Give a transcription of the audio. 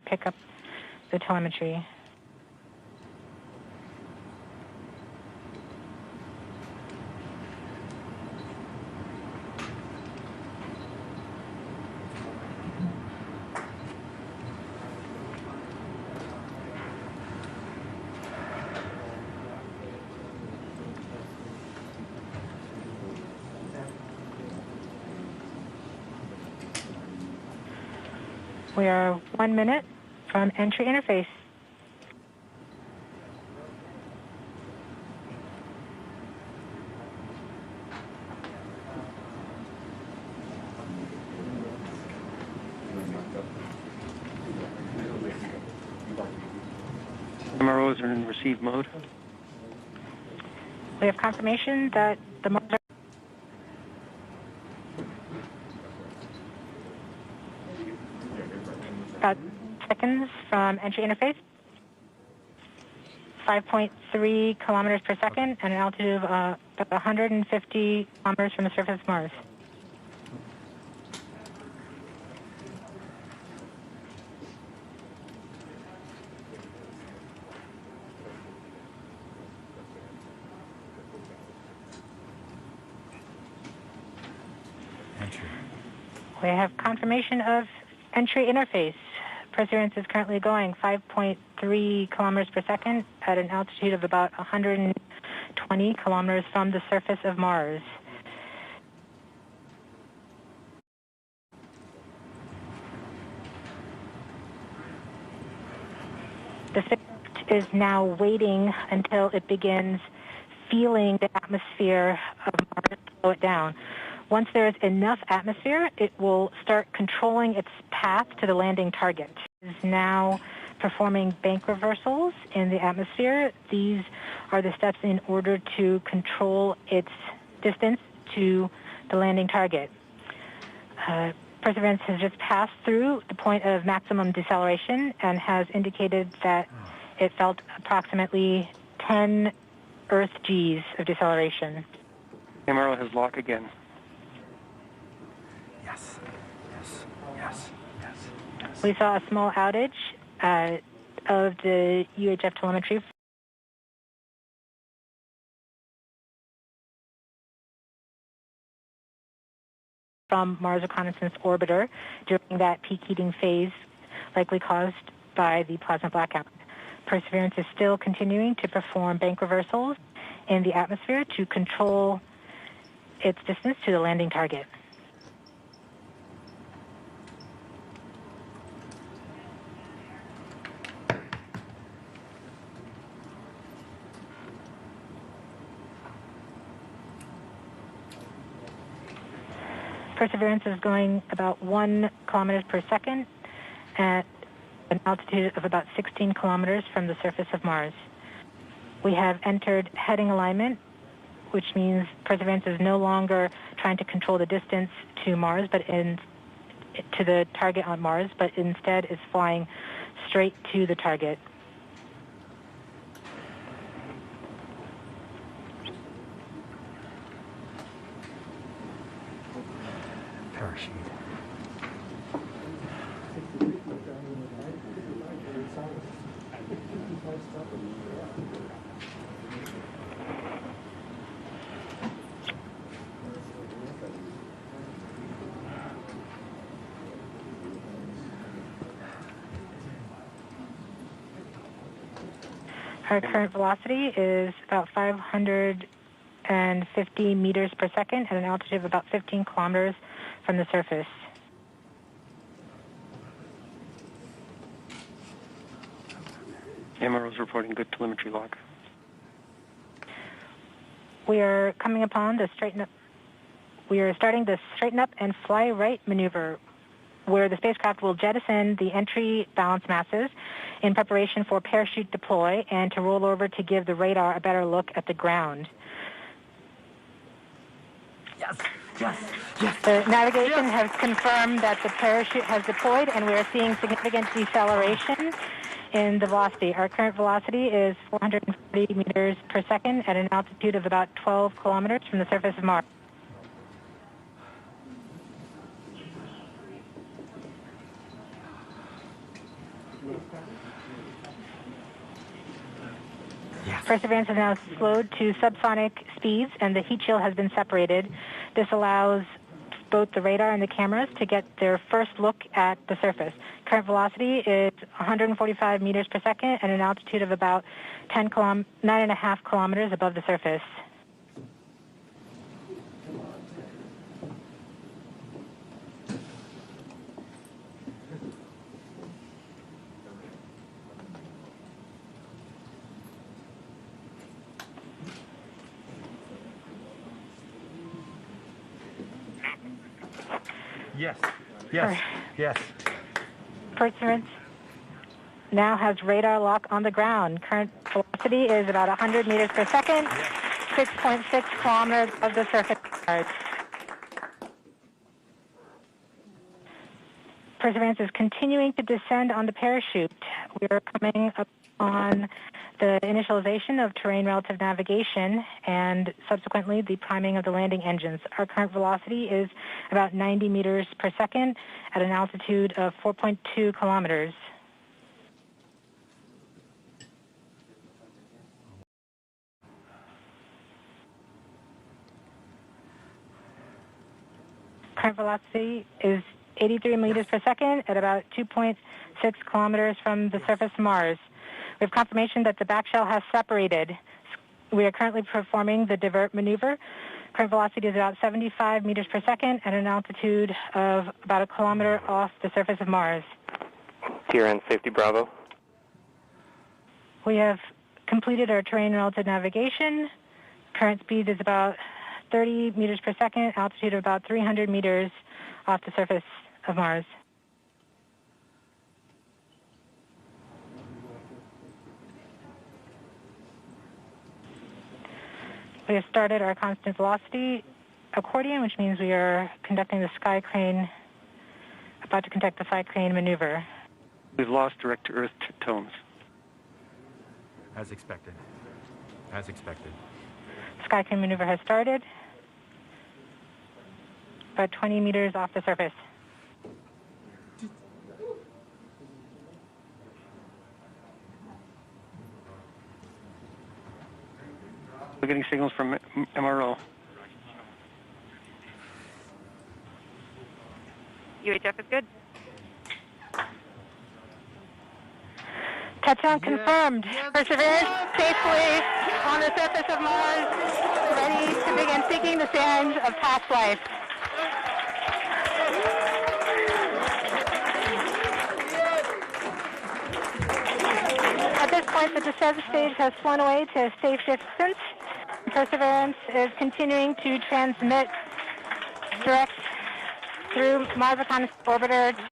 pick up the telemetry. We are 1 minute from entry interface. MROs are in receive mode. We have confirmation that the Mars about seconds from entry interface, 5.3 kilometers per second, and an altitude of about 150 kilometers from the surface of Mars. Entry. We have confirmation of entry interface. Perseverance is currently going 5.3 kilometers per second at an altitude of about 120 kilometers from the surface of Mars. The spacecraft is now waiting until it begins feeling the atmosphere of Mars slow it down. Once there is enough atmosphere, it will start controlling its path to the landing target. It is now performing bank reversals in the atmosphere. These are the steps in order to control its distance to the landing target. Perseverance has just passed through the point of maximum deceleration and has indicated that it felt approximately 10 Earth Gs of deceleration. MRO has lock again. Yes. Yes. Yes. Yes. Yes. We saw a small outage of the UHF telemetry from Mars Reconnaissance Orbiter during that peak heating phase, likely caused by the plasma blackout. Perseverance is still continuing to perform bank reversals in the atmosphere to control its distance to the landing target. Perseverance is going about 1 kilometers per second at an altitude of about 16 kilometers from the surface of Mars. We have entered heading alignment, which means Perseverance is no longer trying to control the distance to Mars, but to the target on Mars, but instead is flying straight to the target. Parachute. Our current velocity is about 550 meters per second at an altitude of about 15 kilometers from the surface. MRO's reporting good telemetry log. We are coming upon the straighten up. We are starting the straighten up and fly right maneuver, where the spacecraft will jettison the entry balance masses in preparation for parachute deploy and to roll over to give the radar a better look at the ground. Yes. Yes. Yes. The navigation has confirmed that the parachute has deployed, and we are seeing significant deceleration in the velocity. Our current velocity is 440 meters per second at an altitude of about 12 kilometers from the surface of Mars. Yes. Perseverance is now slowed to subsonic speeds, and the heat shield has been separated. This allows both the radar and the cameras to get their first look at the surface. Current velocity is 145 meters per second at an altitude of about 9.5 kilometers above the surface. Yes. Yes. Yes. Perseverance now has radar lock on the ground. Current velocity is about 100 meters per second, 6.6 kilometers of the surface of Mars. Perseverance is continuing to descend on the parachute. We are coming up on the initialization of terrain relative navigation and subsequently the priming of the landing engines. Our current velocity is about 90 meters per second at an altitude of 4.2 kilometers. Current velocity is 83 meters per second at about 2.6 kilometers from the surface of Mars. We have confirmation that the back shell has separated. We are currently performing the divert maneuver. Current velocity is about 75 meters per second at an altitude of about a kilometer off the surface of Mars. TRN Safety Bravo. We have completed our terrain relative navigation. Current speed is about 30 meters per second, altitude of about 300 meters off the surface of Mars. We have started our constant velocity accordion, which means we are conducting the sky crane, about to conduct the sky crane maneuver. We've lost direct-to-Earth tones. As expected. As expected. Sky crane maneuver has started, about 20 meters off the surface. We're getting signals from MRO. UHF is good. Touchdown confirmed. Perseverance safely on the surface of Mars, ready to begin seeking the sands of past life. At this point, the descent stage has flown away to a safe distance. Perseverance is continuing to transmit direct through Mars Reconnaissance Orbiter